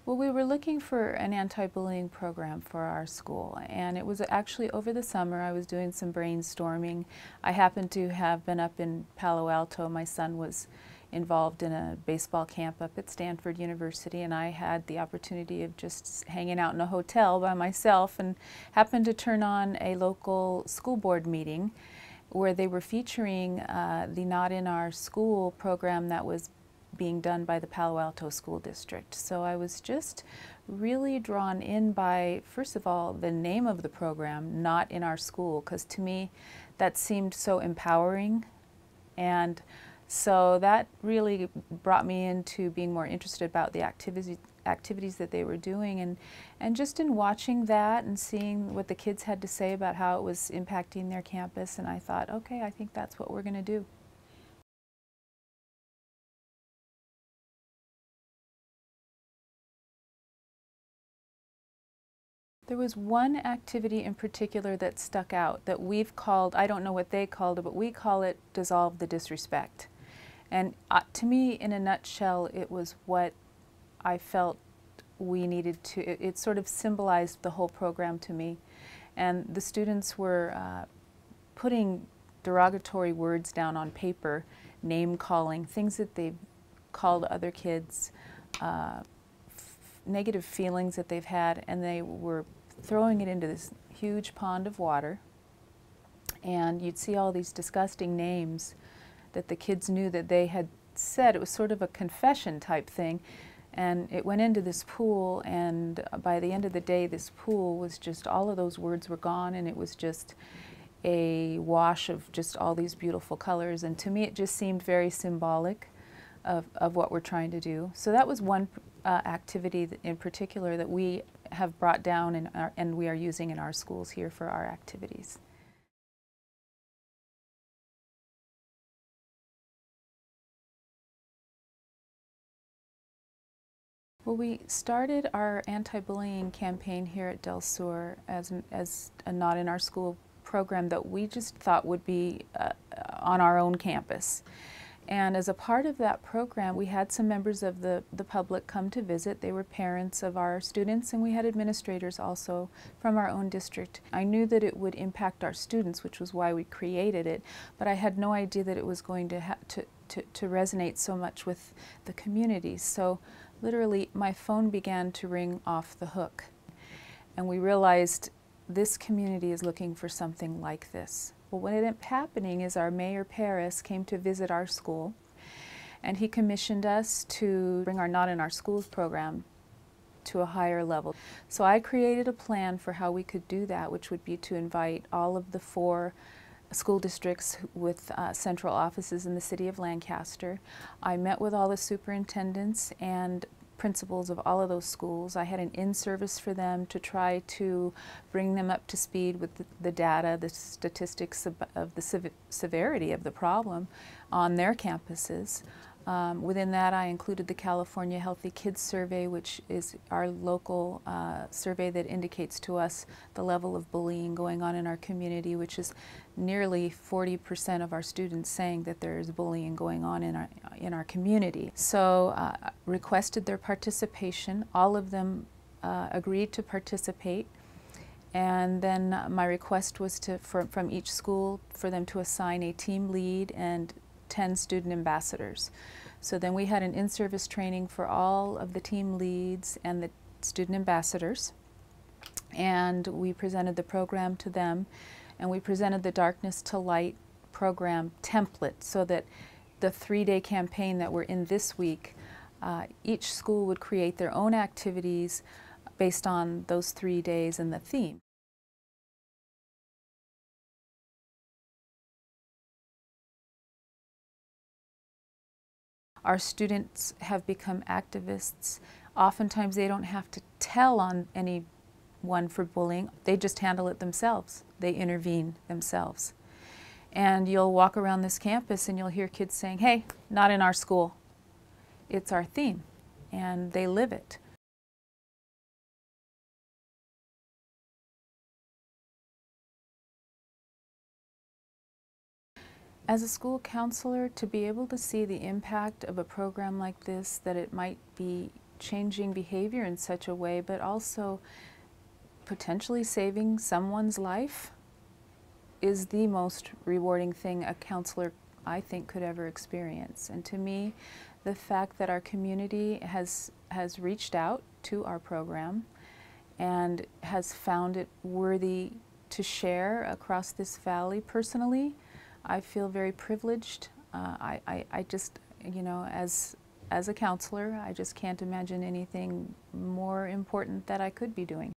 Well, we were looking for an anti-bullying program for our school, and it was actually over the summer. I was doing some brainstorming. I happened to have been up in Palo Alto. My son was involved in a baseball camp up at Stanford University, and I had the opportunity of just hanging out in a hotel by myself and happened to turn on a local school board meeting where they were featuring the Not in Our School program that was being done by the Palo Alto School District. So I was just really drawn in by, first of all, the name of the program, Not in Our School, because to me that seemed so empowering. And so that really brought me into being more interested about the activities that they were doing, and just in watching that and seeing what the kids had to say about how it was impacting their campus, and I thought, okay, I think that's what we're going to do. There was one activity in particular that stuck out that we've called, I don't know what they called it, but we call it Dissolve the Disrespect. And to me, in a nutshell, it was what I felt we needed to, it sort of symbolized the whole program to me. And the students were putting derogatory words down on paper, name calling, things that they've called other kids, negative feelings that they've had, and they were throwing it into this huge pond of water. And you'd see all these disgusting names that the kids knew that they had said. It was sort of a confession type thing. And it went into this pool, and by the end of the day, this pool was just, all of those words were gone, and it was just a wash of just all these beautiful colors. And to me, it just seemed very symbolic of what we're trying to do. So that was one activity in particular that we have brought down and we are using in our schools here for our activities. Well, we started our anti-bullying campaign here at Del Sur as a Not in Our School program that we just thought would be on our own campus. And as a part of that program, we had some members of the public come to visit. They were parents of our students, and we had administrators also from our own district. I knew that it would impact our students, which was why we created it, but I had no idea that it was going to resonate so much with the community. So literally, my phone began to ring off the hook. And we realized this community is looking for something like this. Well, what ended up happening is our Mayor Paris came to visit our school, and he commissioned us to bring our Not in Our Schools program to a higher level. So I created a plan for how we could do that, which would be to invite all of the 4 school districts with central offices in the city of Lancaster. I met with all the superintendents and principals of all of those schools. I had an in-service for them to try to bring them up to speed with the data, the statistics of the severity of the problem on their campuses. Within that, I included the California Healthy Kids Survey, which is our local survey that indicates to us the level of bullying going on in our community, which is nearly 40% of our students saying that there is bullying going on in our community. So requested their participation. All of them agreed to participate. And then my request was from each school for them to assign a team lead and 10 student ambassadors. So then we had an in-service training for all of the team leads and the student ambassadors, and we presented the program to them, and we presented the Darkness to Light program template so that the 3-day campaign that we're in this week, each school would create their own activities based on those 3 days and the theme. Our students have become activists. Oftentimes they don't have to tell on anyone for bullying. They just handle it themselves. They intervene themselves. And you'll walk around this campus and you'll hear kids saying, "Hey, not in our school." It's our theme, and they live it. As a school counselor, to be able to see the impact of a program like this, that it might be changing behavior in such a way, but also potentially saving someone's life is the most rewarding thing a counselor, I think, could ever experience. And to me, the fact that our community has reached out to our program and has found it worthy to share across this valley personally, I feel very privileged. I just, you know, as a counselor, I just can't imagine anything more important that I could be doing.